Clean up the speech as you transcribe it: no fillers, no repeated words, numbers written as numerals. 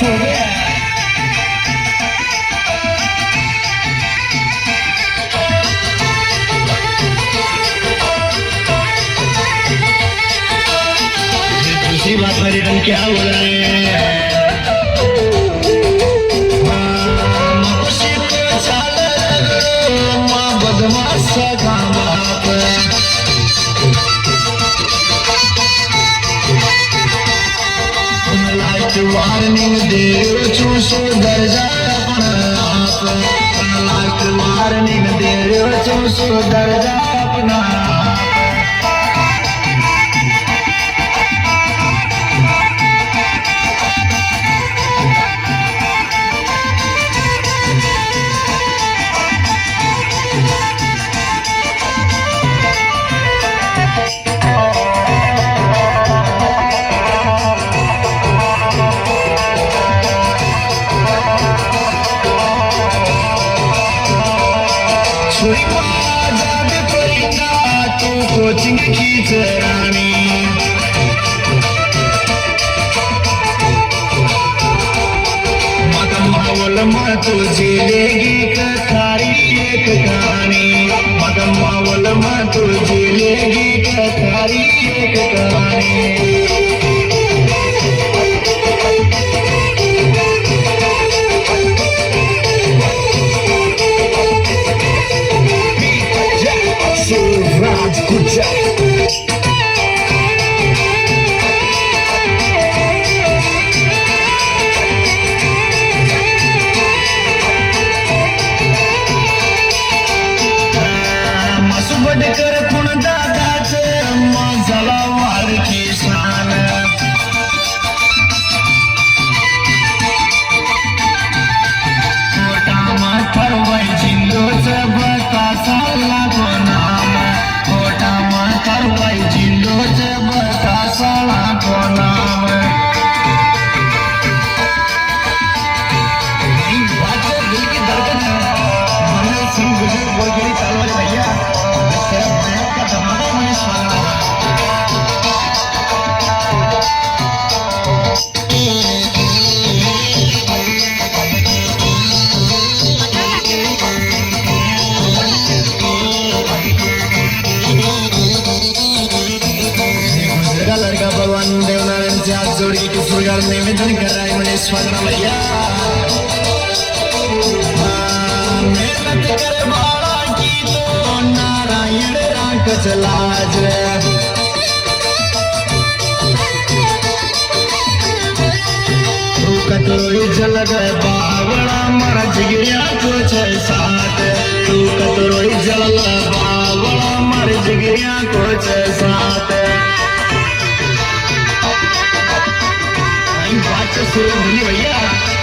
हो गया। दूसरी बात में रिटर्न क्या हो रहा है? बदमाश का बाप लाइट वार्निंग दे चूसो दर्जा अपना आप लाइट वार्निंग दे चूसो दर्जा अपना कोचिंग की रानी मगन मावल माँ तुझे लेगी कथारी एक कहानी मगन मावल माँ तुझे लेगी कथारी एक कहानी जोड़ी के सुरगार निवेदन कर रहा है मनीष स्वागत भैया मेहनत करे बाला की तो नारायण राख चलाज कतरोई जल गए बावड़ा मर जिगरिया कुछ साथ तू कतरोई जल बावड़ा मर जिगरिया कुछ साथ बात शुरू होगी भैया